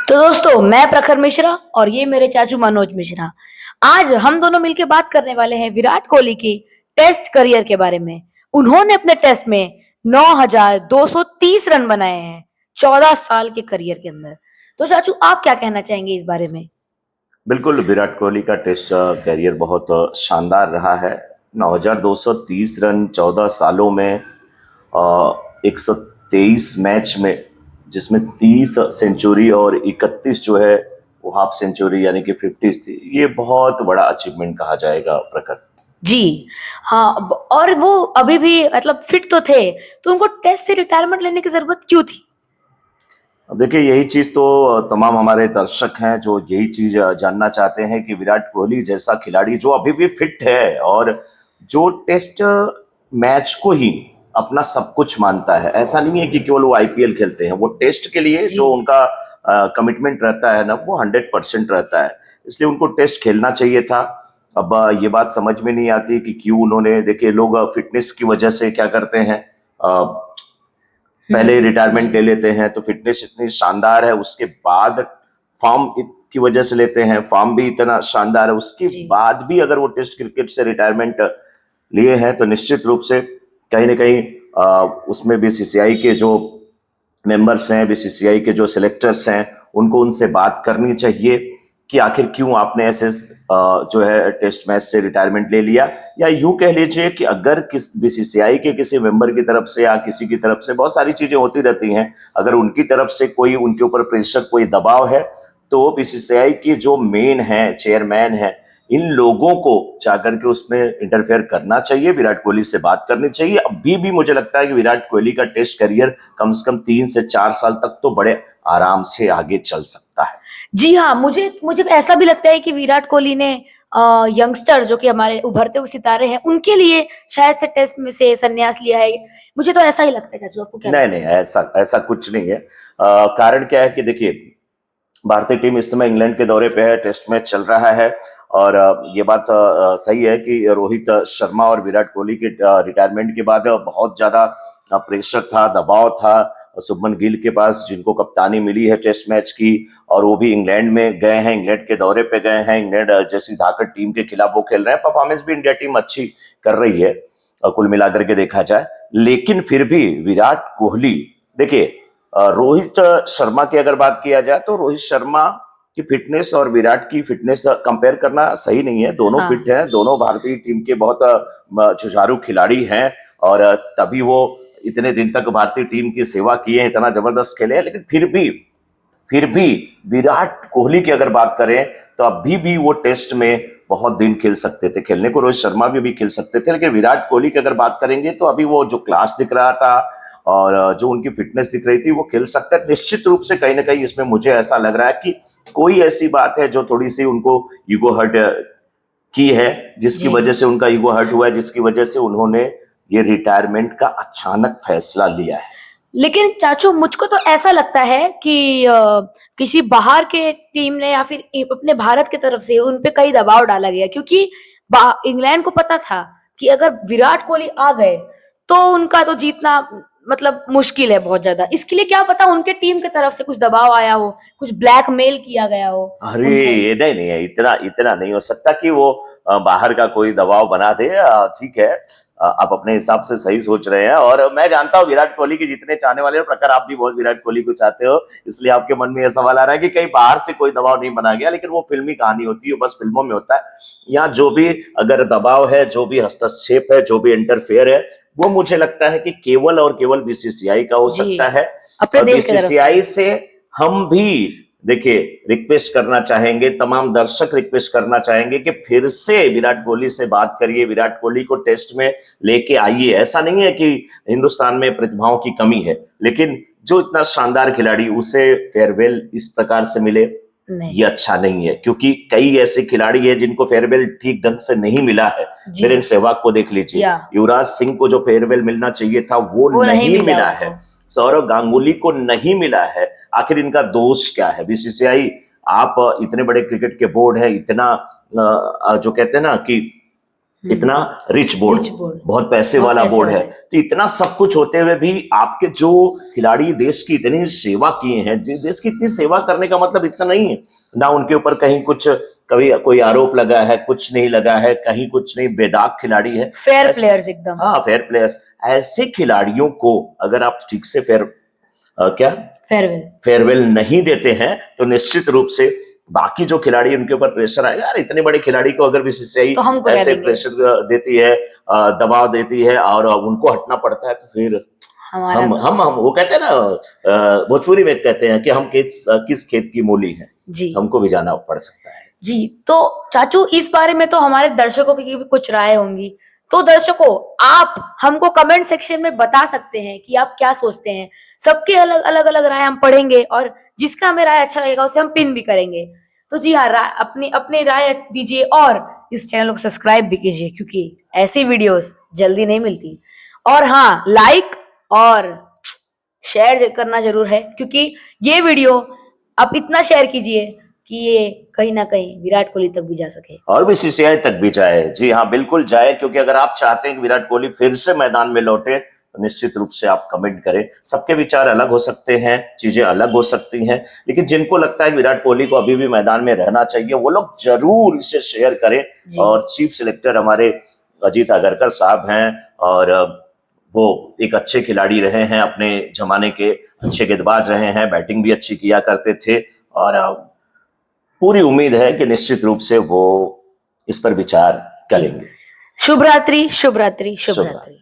तो दोस्तों मैं प्रखर मिश्रा और ये मेरे चाचू मनोज मिश्रा। आज हम दोनों मिलकर बात करने वाले हैं विराट कोहली की टेस्ट करियर के बारे में। उन्होंने अपने टेस्ट में 9,230 रन बनाए हैं 14 साल के करियर के अंदर। तो चाचू आप क्या कहना चाहेंगे इस बारे में? बिल्कुल, विराट कोहली का टेस्ट कैरियर बहुत शानदार रहा है। 9,230 रन 14 सालों में, 123 मैच में, जिसमें 30 सेंचुरी और 31 जो है वो हाफ सेंचुरी यानी कि 50 थी। ये बहुत बड़ा अचीवमेंट कहा जाएगा प्रखर। जी हाँ, और वो अभी भी मतलब फिट तो थे, तो उनको टेस्ट से रिटायरमेंट लेने की जरूरत क्यों थी? अब देखिए, यही चीज तो तमाम हमारे दर्शक हैं जो यही चीज जानना चाहते हैं कि विराट कोहली जैसा खिलाड़ी जो अभी भी फिट है और जो टेस्ट मैच को ही अपना सब कुछ मानता है। ऐसा नहीं है कि केवल वो आईपीएल खेलते हैं, वो टेस्ट के लिए जी जो उनका कमिटमेंट रहता है ना, वो 100% रहता है। इसलिए उनको टेस्ट खेलना चाहिए था। अब ये बात समझ में नहीं आती कि क्यों उन्होंने, देखिए लोग फिटनेस की वजह से क्या करते हैं, पहले रिटायरमेंट जी ले लेते हैं तो फिटनेस इतनी शानदार है, उसके बाद फॉर्म की वजह से लेते हैं, फॉर्म भी इतना शानदार है, उसके जी बाद भी अगर वो टेस्ट क्रिकेट से रिटायरमेंट लिए हैं तो निश्चित रूप से कहीं ना कहीं उसमें बीसीसीआई के जो मेंबर्स हैं, बीसीसीआई के जो सिलेक्टर्स हैं, उनको उनसे बात करनी चाहिए कि आखिर क्यों आपने ऐसे जो है टेस्ट मैच से रिटायरमेंट ले लिया। या यूं कह लीजिए कि अगर किस बीसीसीआई के किसी मेंबर की तरफ से या किसी की तरफ से, बहुत सारी चीजें होती रहती हैं, अगर उनकी तरफ से कोई उनके ऊपर प्रेशर, कोई दबाव है, तो बीसीसीआई की जो मेन है, चेयरमैन है, इन लोगों को जाकर के उसमें इंटरफेयर करना चाहिए, विराट कोहली से बात करनी चाहिए। अभी भी मुझे लगता है कि विराट कोहली का टेस्ट करियर कम से कम 3 से 4 साल तक तो बड़े आराम से आगे चल सकता है। जी हाँ, मुझे मुझे ऐसा भी लगता है कि विराट कोहली ने यंगस्टर जो कि हमारे उभरते हुए सितारे हैं, उनके लिए शायद से टेस्ट में से संन्यास लिया है। मुझे तो ऐसा ही लगता है चाचू, आपको क्या नहीं लगता नहीं, है? ऐसा ऐसा कुछ नहीं है। कारण क्या है कि देखिए, भारतीय टीम इस समय इंग्लैंड के दौरे पे है, टेस्ट मैच चल रहा है। और ये बात सही है कि रोहित शर्मा और विराट कोहली के रिटायरमेंट के बाद बहुत ज्यादा प्रेशर था, दबाव था शुभमन गिल के पास, जिनको कप्तानी मिली है टेस्ट मैच की, और वो भी इंग्लैंड में गए हैं, इंग्लैंड के दौरे पे गए हैं। इंग्लैंड जैसी धाकड़ टीम के खिलाफ वो खेल रहे हैं, परफॉर्मेंस भी इंडिया टीम अच्छी कर रही है कुल मिलाकर के देखा जाए। लेकिन फिर भी विराट कोहली, देखिए रोहित शर्मा की अगर बात किया जाए तो रोहित शर्मा की फिटनेस और विराट की फिटनेस कंपेयर करना सही नहीं है। दोनों फिट हाँ हैं, दोनों भारतीय टीम के बहुत जुझारू खिलाड़ी हैं, और तभी वो इतने दिन तक भारतीय टीम की सेवा किए, इतना जबरदस्त खेले हैं। लेकिन फिर भी विराट कोहली की अगर बात करें तो अभी भी वो टेस्ट में बहुत दिन खेल सकते थे। खेलने को रोहित शर्मा भी अभी खेल सकते थे, लेकिन विराट कोहली की अगर बात करेंगे तो अभी वो जो क्लास दिख रहा था और जो उनकी फिटनेस दिख रही थी, वो खेल सकता है। निश्चित रूप से कहीं ना कहीं इसमें मुझे ऐसा लग रहा है कि कोई ऐसी बात है जो थोड़ी सी उनको ईगो हर्ट की है, जिसकी जी। वजह से उनका ईगो हर्ट हुआ है, जिसकी वजह से उन्होंने ये रिटायरमेंट का अचानक फैसला लिया है। लेकिन चाचू मुझको तो ऐसा लगता है कि किसी बाहर के टीम ने या फिर अपने भारत की तरफ से उन पे कई दबाव डाला गया, क्योंकि इंग्लैंड को पता था कि अगर विराट कोहली आ गए तो उनका तो जीतना मतलब मुश्किल है बहुत ज्यादा। इसके लिए क्या पता उनके टीम की तरफ से कुछ दबाव आया हो, कुछ ब्लैकमेल किया गया हो अरे उनको। ये नहीं नहीं है, इतना इतना नहीं हो सकता कि वो बाहर का कोई दबाव बना दे। ठीक है, आप अपने हिसाब से सही सोच रहे हैं, और मैं जानता हूँ विराट कोहली के जितने चाहने वाले हैं, प्रकार आप भी बहुत विराट कोहली को चाहते हो, इसलिए आपके मन में यह सवाल आ रहा है कि कहीं बाहर से कोई दबाव नहीं बना गया। लेकिन वो फिल्मी कहानी होती है, बस फिल्मों में होता है। यहाँ जो भी अगर दबाव है, जो भी हस्तक्षेप है, जो भी इंटरफेयर है, वो मुझे लगता है कि केवल और केवल बीसीसीआई का हो जी, सकता है। अपने और देश की तरफ से। बीसीसीआई से हम भी, देखिए, रिक्वेस्ट करना चाहेंगे, तमाम दर्शक रिक्वेस्ट करना चाहेंगे कि फिर से विराट कोहली से बात करिए, विराट कोहली को टेस्ट में लेके आइए। ऐसा नहीं है कि हिंदुस्तान में प्रतिभाओं की कमी है, लेकिन जो इतना शानदार खिलाड़ी, उसे फेयरवेल इस प्रकार से मिले, नहीं। ये अच्छा नहीं है। क्योंकि कई ऐसे खिलाड़ी हैं जिनको फेयरवेल ठीक ढंग से नहीं मिला है। जी वीरेंद्र सहवाग को देख लीजिए, या युवराज सिंह को जो फेयरवेल मिलना चाहिए था वो वो नहीं नहीं मिला मिला है, उनको। सौरव गांगुली को नहीं मिला है। आखिर इनका दोष क्या है? बीसीसीआई, आप इतने बड़े क्रिकेट के बोर्ड है, इतना जो कहते हैं ना कि इतना रिच बोर्ड, रिच बोर्ड, बहुत पैसे बहुत वाला पैसे बोर्ड वाला है। है। तो इतना सब कुछ होते हुए भी आपके जो खिलाड़ी देश की इतनी सेवा किए हैं, देश की इतनी सेवा करने का मतलब इतना नहीं है ना, उनके ऊपर कहीं कुछ कभी कोई आरोप लगा है, कुछ नहीं लगा है, कहीं कुछ नहीं, बेदाग खिलाड़ी है। फेयर प्लेयर्स एकदम। हाँ, फेयर प्लेयर्स। ऐसे खिलाड़ियों को अगर आप ठीक से क्या फेयरवेल फेयरवेल नहीं देते हैं तो निश्चित रूप से बाकी जो खिलाड़ी उनके ऊपर प्रेशर आएगा। यार इतने बड़े खिलाड़ी को अगर बीसीसीआई तो हमको क्या ऐसे देंगे, प्रेशर देती है, दबाव देती है और उनको हटना पड़ता है, तो फिर हमारा हम वो कहते हैं ना, भोजपुरी में कहते हैं कि हम किस खेत की मूली हैं, जी हमको भी जाना पड़ सकता है। जी। तो चाचू इस बारे में तो हमारे दर्शकों की भी कुछ राय होंगी, तो दर्शकों आप हमको कमेंट सेक्शन में बता सकते हैं कि आप क्या सोचते हैं। सबके अलग अलग अलग राय हम पढ़ेंगे और जिसका हमें राय अच्छा लगेगा उसे हम पिन भी करेंगे। तो जी हाँ, अपनी अपनी राय दीजिए और इस चैनल को सब्सक्राइब भी कीजिए क्योंकि ऐसी वीडियोस जल्दी नहीं मिलती। और हाँ, लाइक और शेयर करना जरूर है क्योंकि ये वीडियो आप इतना शेयर कीजिए कि ये कहीं ना कहीं विराट कोहली तक भी जा सके और बीसीसीआई तक भी जाए। जी हाँ, बिल्कुल जाए, क्योंकि अगर आप चाहते हैं कि विराट कोहली फिर से मैदान में लौटे तो निश्चित रूप से आप कमेंट करें। सबके विचार अलग हो सकते हैं, चीजें अलग हो सकती हैं, लेकिन जिनको लगता है विराट कोहली को अभी भी मैदान में रहना चाहिए वो लोग जरूर इसे शेयर करें। और चीफ सिलेक्टर हमारे अजीत अगरकर साहब हैं और वो एक अच्छे खिलाड़ी रहे हैं, अपने जमाने के अच्छे गेंदबाज रहे हैं, बैटिंग भी अच्छी किया करते थे और पूरी उम्मीद है कि निश्चित रूप से वो इस पर विचार करेंगे। शुभ रात्रि, शुभ रात्रि, शुभ रात्रि।